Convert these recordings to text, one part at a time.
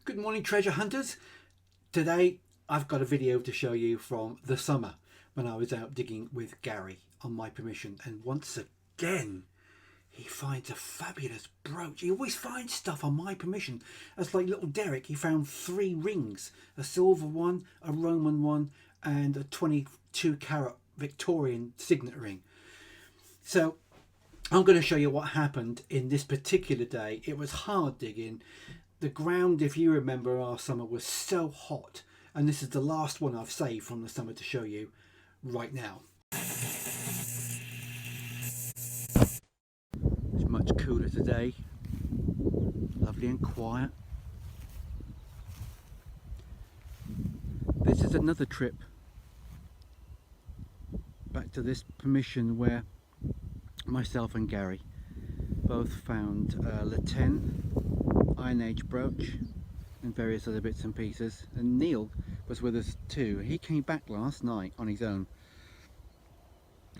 Good morning, treasure hunters. Today I've got a video to show you from the summer when I was out digging with Gary on my permission, and once again he finds a fabulous brooch. He always finds stuff on my permission. That's like little Derek. He found 3 rings, a silver one, a Roman one, and a 22 carat Victorian signet ring. So I'm going to show you what happened in this particular day. It was hard digging. The ground, if you remember, our summer was so hot, and this is the last one I've saved from the summer to show you right now. It's much cooler today, lovely and quiet. This is another trip back to this permission where myself and Gary both found Le 10 Iron Age brooch and various other bits and pieces, and Neil was with us too. He came back last night on his own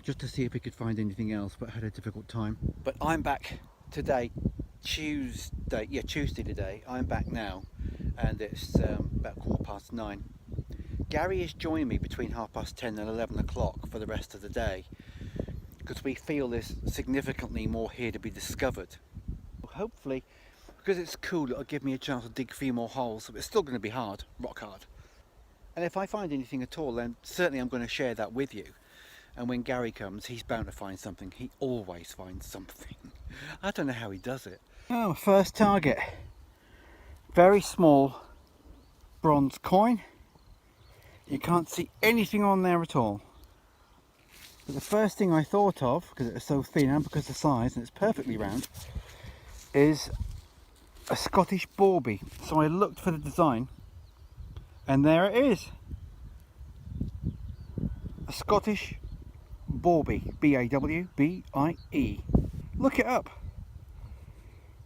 just to see if he could find anything else, but had a difficult time. But I'm back today, Tuesday today. I'm back now, and it's about 9:15. Gary is joining me between 10:30 and 11 o'clock for the rest of the day, because we feel there's significantly more here to be discovered. Hopefully, because it's cool, it'll give me a chance to dig a few more holes. It's still going to be hard, rock hard. And if I find anything at all, then certainly I'm going to share that with you. And when Gary comes, he's bound to find something. He always finds something. I don't know how he does it. Oh, first target. Very small bronze coin. You can't see anything on there at all. But the first thing I thought of, because it was so thin and because of the size, and it's perfectly round, is a Scottish bawbee. So I looked for the design, and there it is. A Scottish bawbee, B-A-W-B-I-E. Look it up.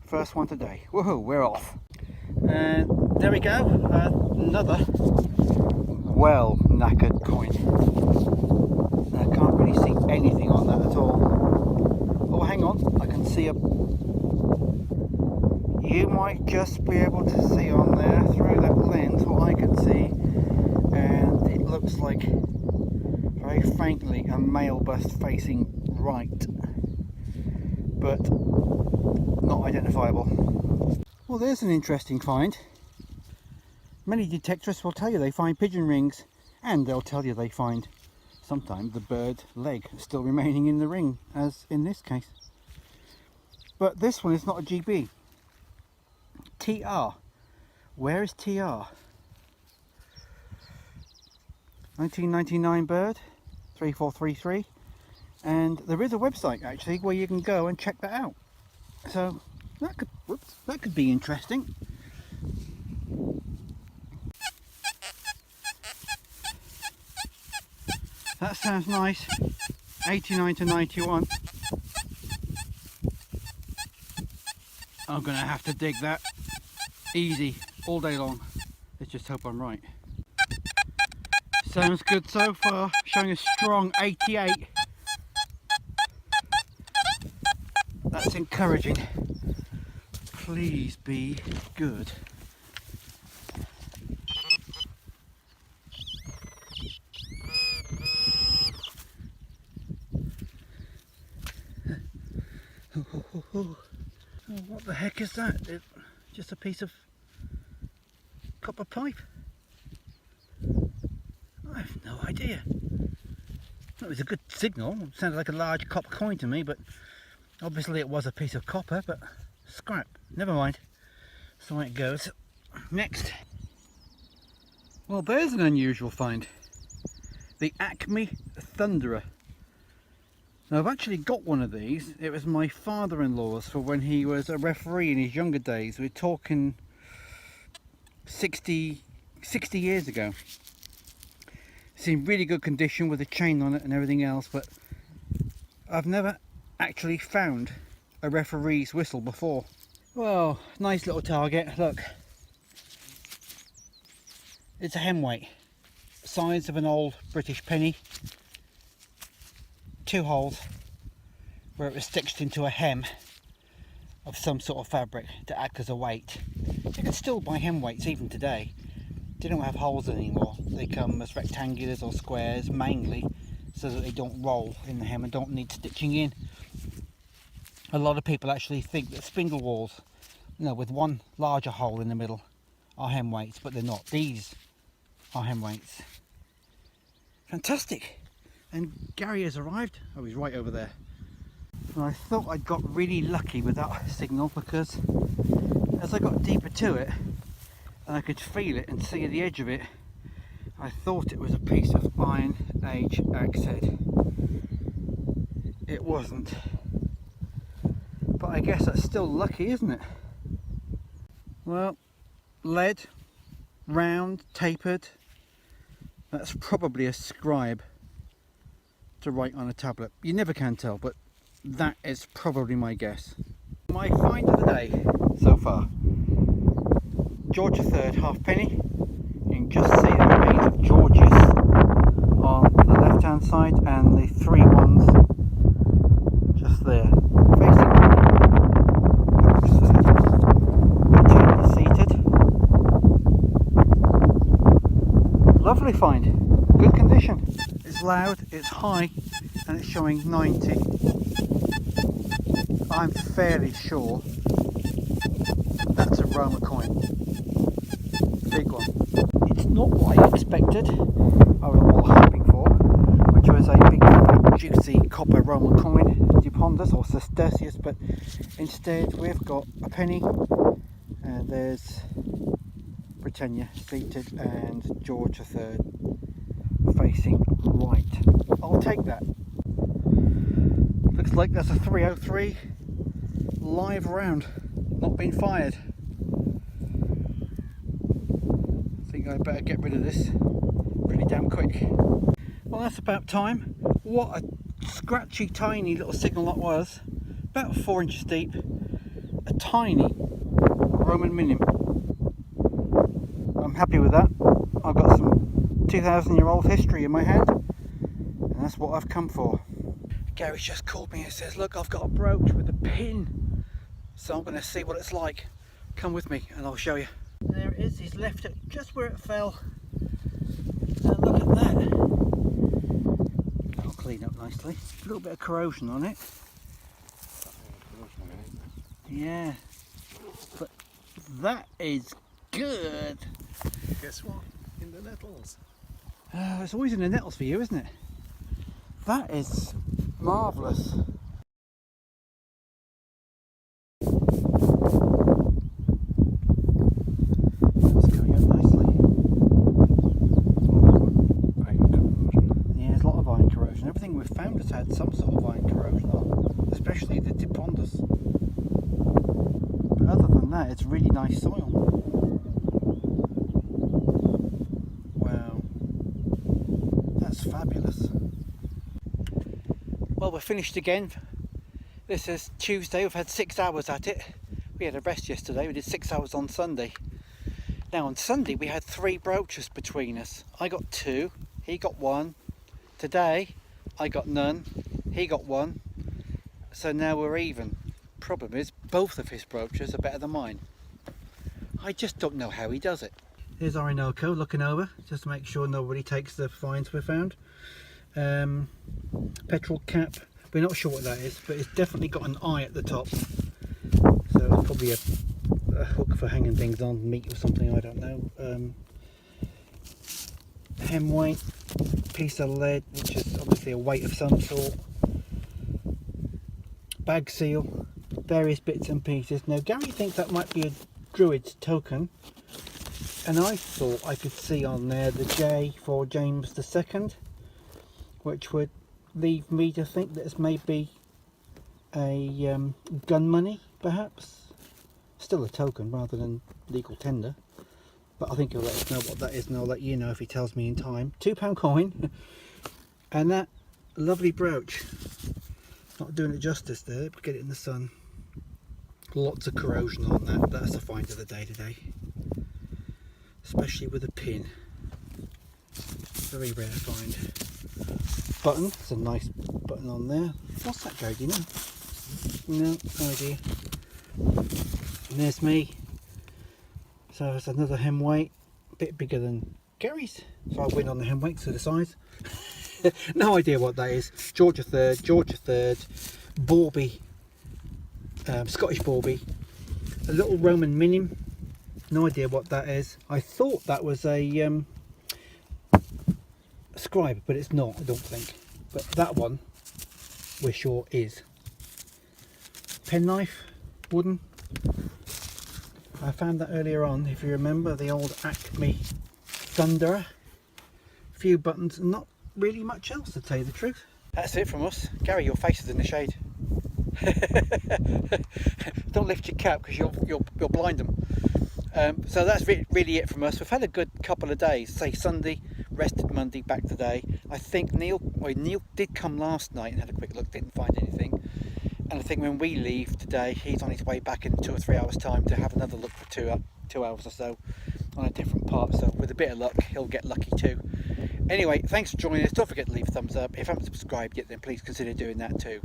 First one today. Woohoo, we're off. And there we go, another well knackered coin. I can't really see anything on that at all. Oh, hang on, I can see a... You might just be able to see on there through that lens what I can see, and it looks like very faintly a male bust facing right, but not identifiable. Well, there's an interesting find. Many detectorists will tell you they find pigeon rings, and they'll tell you they find sometimes the bird leg still remaining in the ring, as in this case. But this one is not a GB. TR. Where is TR? 1999 bird, 3433, and there is a website actually where you can go and check that out. So that could be interesting. That sounds nice. 89 to 91. I'm gonna have to dig that easy all day long. Let's just hope I'm right. Sounds good so far, showing a strong 88. That's encouraging. Please be good. Oh, what the heck is that? Just a piece of copper pipe? I have no idea. That was a good signal. It sounded like a large copper coin to me, but obviously it was a piece of copper, but scrap. Never mind. So it goes. Next. Well, there's an unusual find. The Acme Thunderer. Now, I've actually got one of these. It was my father-in-law's for when he was a referee in his younger days. We're talking 60 years ago. It's in really good condition with a chain on it and everything else, but I've never actually found a referee's whistle before. Well, nice little target, look. It's a hemweight, size of an old British penny. 2 holes where it was stitched into a hem of some sort of fabric to act as a weight. You can still buy hem weights even today. They don't have holes anymore. They come as rectangulars or squares mainly, so that they don't roll in the hem and don't need stitching in. A lot of people actually think that spindle whorls, with one larger hole in the middle, are hem weights, but they're not. These are hem weights. Fantastic! And Gary has arrived. Oh, he's right over there. And I thought I'd got really lucky with that signal, because as I got deeper to it and I could feel it and see the edge of it, I thought it was a piece of Iron Age axe head. It wasn't. But I guess that's still lucky, isn't it? Well, lead, round, tapered. That's probably a scribe to write on a tablet. You never can tell, but that is probably my guess. My find of the day so far: George III halfpenny. You can just see the remains of George's on the left hand side, and the three ones just there facing George III. Seated. Lovely find, good condition. It's loud, it's high, and it's showing 90. I'm fairly sure that's a Roma coin. Big one. It's not what I expected, I was more hoping for, which was a big fat, juicy copper Roman coin, Dupondus or Sestercius, but instead we've got a penny, and there's Britannia seated and George III facing right. I'll take that. Looks like there's a 303 live round, not been fired. I think I better get rid of this pretty damn quick. Well, that's about time. What a scratchy tiny little signal that was. About 4 inches deep. A tiny Roman minim. I'm happy with that. I've got some 2,000-year-old history in my hand, and that's what I've come for. Gary's just called me and says, look, I've got a brooch with a pin, so I'm going to see what it's like. Come with me and I'll show you. There it is. He's left it just where it fell, and look at that. That'll clean up nicely. A little bit of corrosion on it. Yeah, but that is good. Guess what? In the nettles. It's always in the nettles for you, isn't it? That is marvellous. That's going up nicely. Yeah, there's a lot of iron corrosion. Everything we've found has had some sort of iron corrosion on, especially the Dipondus. But other than that, it's really nice soil. Wow, that's fabulous. Well, we're finished again. This is Tuesday. We've had 6 hours at it. We had a rest yesterday. We did 6 hours on Sunday. Now on Sunday we had 3 brooches between us. I got 2, he got 1. Today I got none, he got 1. So now we're even. Problem is, both of his brooches are better than mine. I just don't know how he does it. Here's Orinoco looking over, just to make sure nobody takes the finds we found. Petrol cap, we're not sure what that is, but it's definitely got an eye at the top. So it's probably a hook for hanging things on, meat or something, I don't know. Hem weight, piece of lead, which is obviously a weight of some sort. Bag seal, various bits and pieces. Now Gary thinks that might be a Druid's token, and I thought I could see on there the J for James II, which would leave me to think that it's maybe a gun money, perhaps. Still a token rather than legal tender, but I think he'll let us know what that is, and I'll let you know if he tells me in time. £2 coin. And that lovely brooch, not doing it justice there, but get it in the sun. Lots of corrosion on that. That's the find of the day today, especially with a pin. Very rare find. Button, it's a nice button on there. What's that, Joe? Do you know? No idea. And there's me So it's another hem weight, a bit bigger than Gary's. So I win on the hem weight to the size. No idea what that is. Georgia third, Borby, Scottish Borby, a little Roman minim. No idea what that is. I thought that was a scribe, but it's not, I don't think. But that one we're sure is. Penknife, wooden. I found that earlier on, if you remember, the old Acme Thunderer. A few buttons, and not really much else, to tell you the truth. That's it from us. Gary, your face is in the shade. Don't lift your cap because you'll blind them. So that's really it from us. We've had a good couple of days. Say Sunday, rested Monday, back today. I think Neil did come last night and had a quick look, didn't find anything. And I think when we leave today, he's on his way back in 2 or 3 hours time to have another look for 2 hours or so on a different part. So with a bit of luck, he'll get lucky too. Anyway, thanks for joining us. Don't forget to leave a thumbs up. If you haven't subscribed yet, then please consider doing that too.